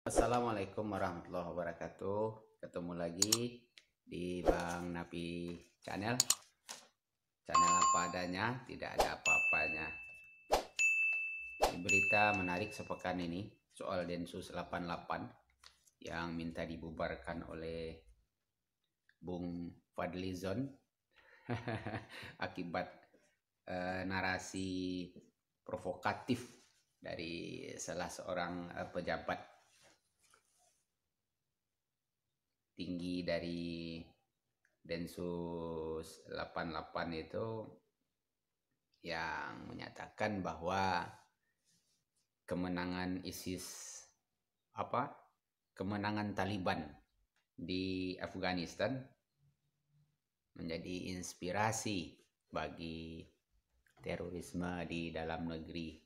Assalamualaikum warahmatullahi wabarakatuh. Ketemu lagi di Bang Napi Channel. Channel apa adanya, tidak ada apa-apanya. Berita menarik sepekan ini soal Densus 88 yang minta dibubarkan oleh Bung Fadlizon akibat narasi provokatif dari salah seorang pejabat tinggi dari Densus 88 itu yang menyatakan bahwa kemenangan ISIS kemenangan Taliban di Afghanistan menjadi inspirasi bagi terorisme di dalam negeri.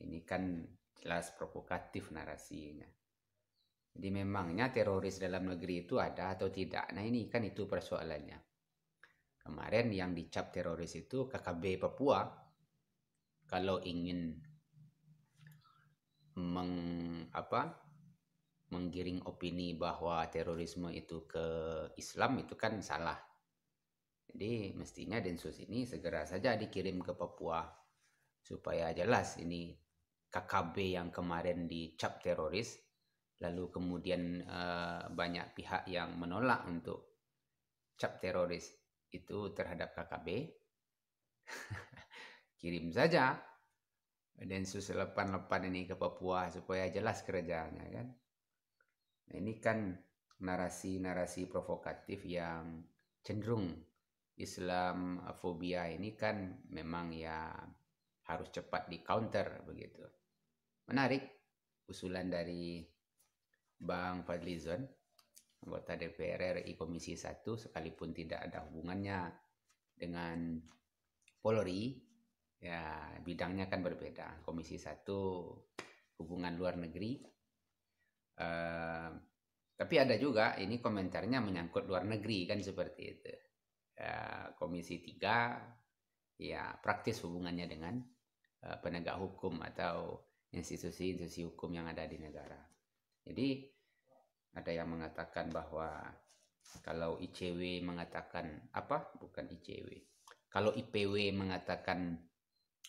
Ini kan jelas provokatif narasinya. Jadi memangnya teroris dalam negeri itu ada atau tidak? Nah ini kan itu persoalannya. Kemarin yang dicap teroris itu KKB Papua. Kalau ingin menggiring opini bahwa terorisme itu ke Islam itu kan salah. Jadi mestinya Densus ini segera saja dikirim ke Papua supaya jelas ini KKB yang kemarin dicap teroris. Lalu kemudian banyak pihak yang menolak untuk cap teroris itu terhadap KKB. Kirim saja Densus 88 ini ke Papua supaya jelas kerjanya kan. Nah, ini kan narasi-narasi provokatif yang cenderung Islamofobia ini kan memang ya harus cepat di counter begitu. Menarik usulan dari Bang Fadlizon, anggota DPR RI Komisi 1, sekalipun tidak ada hubungannya dengan Polri, ya bidangnya kan berbeda. Komisi 1 hubungan luar negeri. Tapi ada juga ini komentarnya menyangkut luar negeri kan seperti itu. Komisi 3 ya praktis hubungannya dengan penegak hukum atau institusi-institusi hukum yang ada di negara. Jadi ada yang mengatakan bahwa kalau ICW mengatakan kalau IPW mengatakan,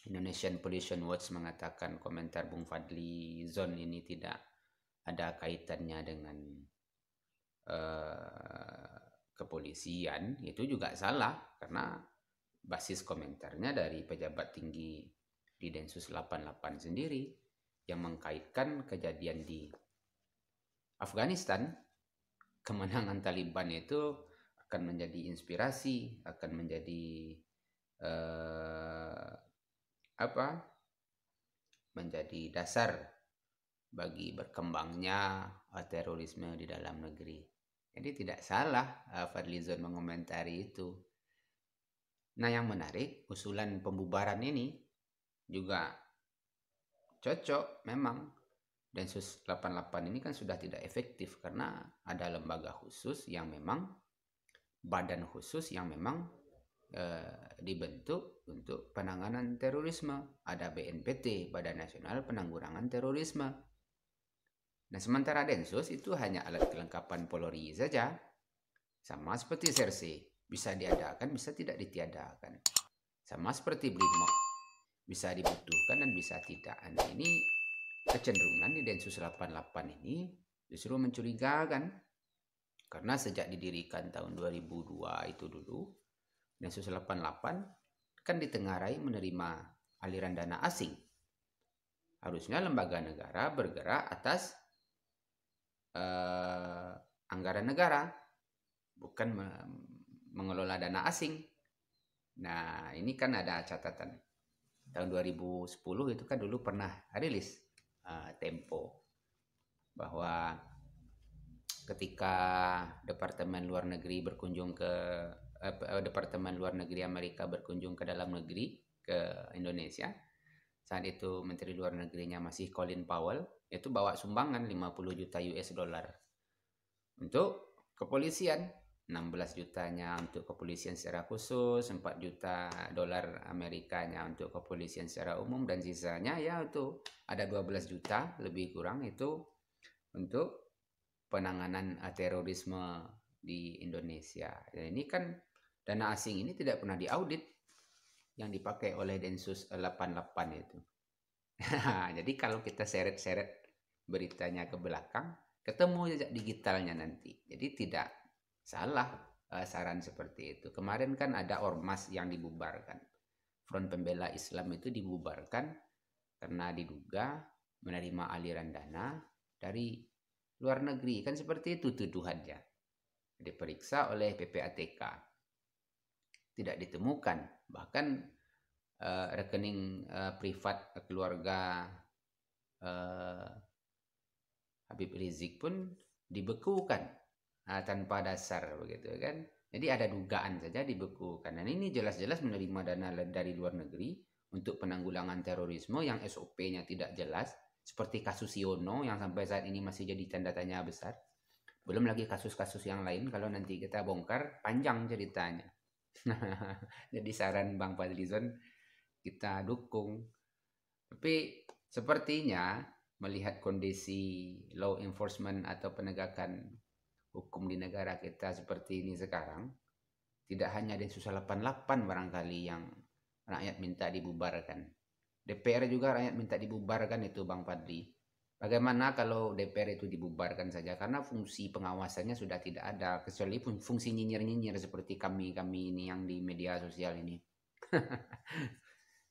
Indonesian Pollution Watch mengatakan komentar Bung Fadlizon ini tidak ada kaitannya dengan kepolisian, itu juga salah karena basis komentarnya dari pejabat tinggi di Densus 88 sendiri yang mengkaitkan kejadian di Afghanistan, kemenangan Taliban itu akan menjadi inspirasi, akan menjadi menjadi dasar bagi berkembangnya terorisme di dalam negeri. Jadi tidak salah Fadlizon mengomentari itu. Nah yang menarik, usulan pembubaran ini juga cocok memang. Densus 88 ini kan sudah tidak efektif karena ada lembaga khusus yang memang, badan khusus yang memang dibentuk untuk penanganan terorisme. Ada BNPT, Badan Nasional Penanggulangan Terorisme. Nah sementara Densus itu hanya alat kelengkapan Polri saja. Sama seperti Serse, bisa diadakan, bisa tidak ditiadakan. Sama seperti Brimob, bisa dibutuhkan dan bisa tidak. Nah, ini kecenderungan di Densus 88 ini justru mencurigakan. Karena sejak didirikan tahun 2002 itu dulu, Densus 88 kan ditengarai menerima aliran dana asing. Harusnya lembaga negara bergerak atas anggaran negara, bukan mengelola dana asing. Nah, ini kan ada catatan. Tahun 2010 itu kan dulu pernah rilis Tempo bahwa ketika Departemen Luar Negeri Amerika berkunjung ke dalam negeri, ke Indonesia, saat itu Menteri Luar Negerinya masih Colin Powell, itu bawa sumbangan 50 juta US dollar untuk kepolisian, 16 jutanya untuk kepolisian secara khusus, 4 juta dolar Amerikanya untuk kepolisian secara umum, dan sisanya ya itu ada 12 juta lebih kurang itu untuk penanganan terorisme di Indonesia. Dan ini kan dana asing ini tidak pernah diaudit yang dipakai oleh Densus 88 itu. Jadi kalau kita seret-seret beritanya ke belakang, ketemu jejak digitalnya nanti. Jadi tidak salah saran seperti itu. Kemarin kan ada ormas yang dibubarkan. Front Pembela Islam itu dibubarkan karena diduga menerima aliran dana dari luar negeri. Kan seperti itu tuduhannya. Diperiksa oleh PPATK. Tidak ditemukan. Bahkan rekening privat keluarga Habib Rizik pun dibekukan tanpa dasar begitu kan. Jadi ada dugaan saja dibekukan. Dan ini jelas-jelas menerima dana dari luar negeri untuk penanggulangan terorisme yang SOP-nya tidak jelas, seperti kasus Yono yang sampai saat ini masih jadi tanda tanya besar. Belum lagi kasus-kasus yang lain, kalau nanti kita bongkar panjang ceritanya. Jadi saran Bang Fadlizon kita dukung. Tapi sepertinya melihat kondisi law enforcement atau penegakan hukum di negara kita seperti ini sekarang, tidak hanya Densus 88 barangkali yang rakyat minta dibubarkan. DPR juga rakyat minta dibubarkan itu Bang Fadli. Bagaimana kalau DPR itu dibubarkan saja? Karena fungsi pengawasannya sudah tidak ada. Kecuali fungsi nyinyir-nyinyir seperti kami-kami ini yang di media sosial ini.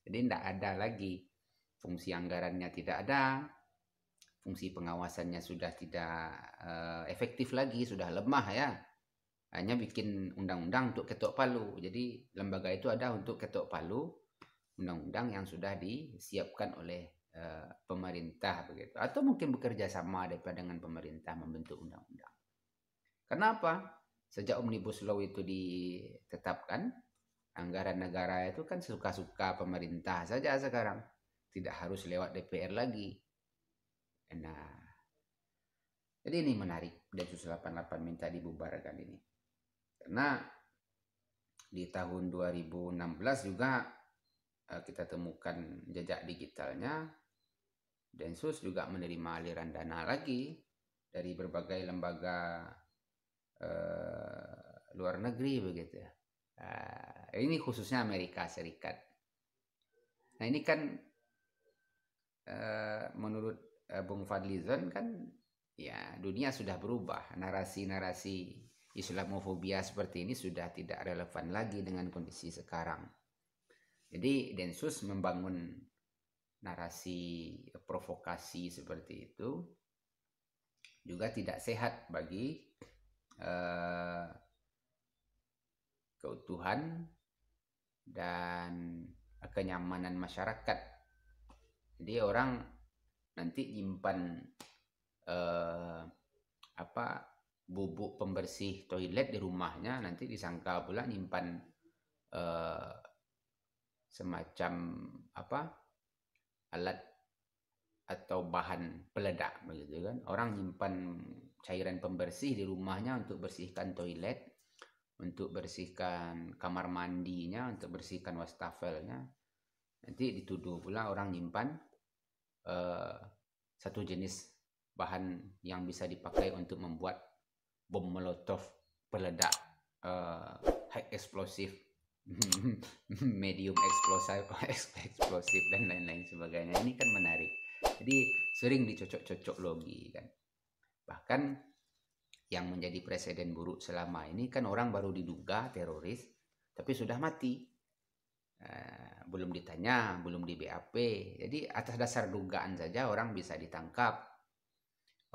Jadi tidak ada lagi. Fungsi anggarannya tidak ada. Fungsi pengawasannya sudah tidak efektif lagi. Sudah lemah ya. Hanya bikin undang-undang untuk ketok palu. Jadi lembaga itu ada untuk ketok palu undang-undang yang sudah disiapkan oleh pemerintah begitu, atau mungkin bekerja sama dengan pemerintah membentuk undang-undang. Kenapa? Sejak Omnibus Law itu ditetapkan, anggaran negara itu kan suka-suka pemerintah saja sekarang, tidak harus lewat DPR lagi. Nah, jadi ini menarik Densus 88 minta dibubarkan ini, karena di tahun 2016 juga kita temukan jejak digitalnya. Densus juga menerima aliran dana lagi dari berbagai lembaga luar negeri begitu. Ini khususnya Amerika Serikat. Nah ini kan menurut Bung Fadlizon kan ya dunia sudah berubah. Narasi-narasi Islamofobia seperti ini sudah tidak relevan lagi dengan kondisi sekarang. Jadi Densus membangun narasi provokasi seperti itu juga tidak sehat bagi keutuhan dan kenyamanan masyarakat. Jadi orang nanti nyimpan bubuk pembersih toilet di rumahnya, nanti disangka pula nyimpan semacam alat atau bahan peledak begitu kan. Orang nyimpan cairan pembersih di rumahnya untuk bersihkan toilet, untuk bersihkan kamar mandinya, untuk bersihkan wastafelnya. Nanti dituduh pula orang nyimpan satu jenis bahan yang bisa dipakai untuk membuat bom molotov peledak high explosive, medium explosive dan lain-lain sebagainya. Ini kan menarik. Jadi sering dicocok-cocok logi kan. Bahkan yang menjadi presiden buruk selama ini kan orang baru diduga teroris tapi sudah mati. Belum ditanya, belum di BAP. Jadi atas dasar dugaan saja orang bisa ditangkap.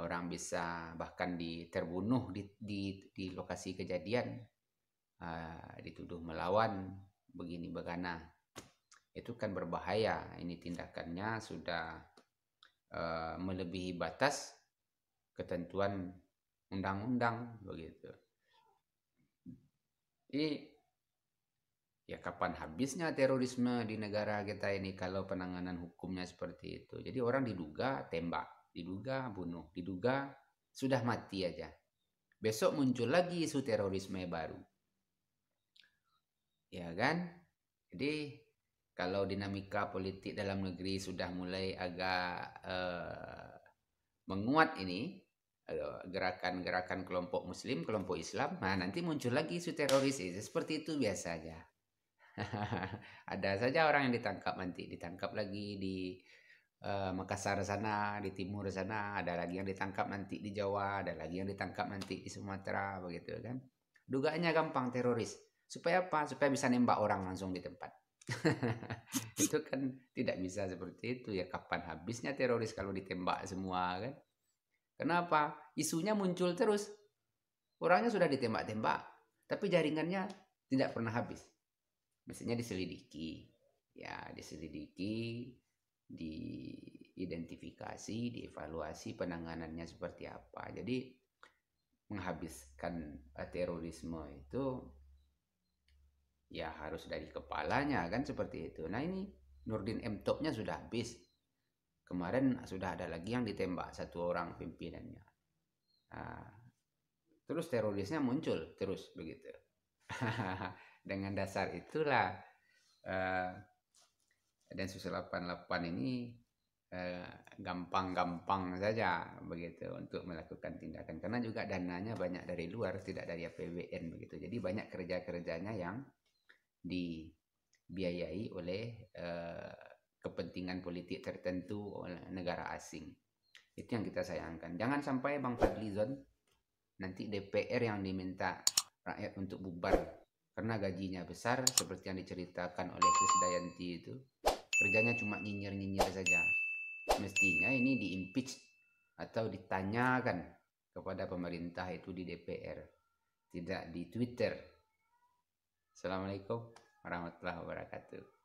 Orang bisa bahkan terbunuh di lokasi kejadian. Dituduh melawan begini begana. Itu kan berbahaya. Ini tindakannya sudah melebihi batas ketentuan undang-undang begitu. Jadi ya kapan habisnya terorisme di negara kita ini kalau penanganan hukumnya seperti itu. Jadi orang diduga tembak, diduga bunuh, diduga sudah mati aja. Besok muncul lagi isu terorisme baru. Ya kan? Jadi kalau dinamika politik dalam negeri sudah mulai agak menguat ini, gerakan-gerakan kelompok Muslim, kelompok Islam, nah nanti muncul lagi isu teroris itu. Seperti itu biasanya. Ada saja orang yang ditangkap lagi di Makassar sana, di timur sana, ada lagi yang ditangkap nanti di Jawa, ada lagi yang ditangkap nanti di Sumatera, begitu kan. Dugaannya gampang teroris. Supaya apa? Supaya bisa nembak orang langsung di tempat. Itu kan tidak bisa seperti itu ya. Kapan habisnya teroris kalau ditembak semua kan? Kenapa? Isunya muncul terus. Orangnya sudah ditembak-tembak, tapi jaringannya tidak pernah habis. Mestinya diselidiki. Ya, diselidiki, diidentifikasi, dievaluasi penanganannya seperti apa. Jadi menghabiskan terorisme itu ya harus dari kepalanya kan seperti itu. Nah ini Nurdin M. Top-nya sudah habis. Kemarin sudah ada lagi yang ditembak satu orang pimpinannya. Nah, terus terorisnya muncul terus begitu. Dengan dasar itulah Densus 88 ini gampang-gampang saja begitu untuk melakukan tindakan, karena juga dananya banyak dari luar, tidak dari APBN begitu. Jadi banyak kerja-kerjanya yang dibiayai oleh kepentingan politik tertentu oleh negara asing. Itu yang kita sayangkan. Jangan sampai Bang Fadlizon nanti DPR yang diminta rakyat untuk bubar karena gajinya besar seperti yang diceritakan oleh Krisdayanti itu. Kerjanya cuma nyinyir-nyinyir saja. Mestinya ini di-impeach atau ditanyakan kepada pemerintah itu di DPR, tidak di Twitter. Assalamualaikum warahmatullahi wabarakatuh.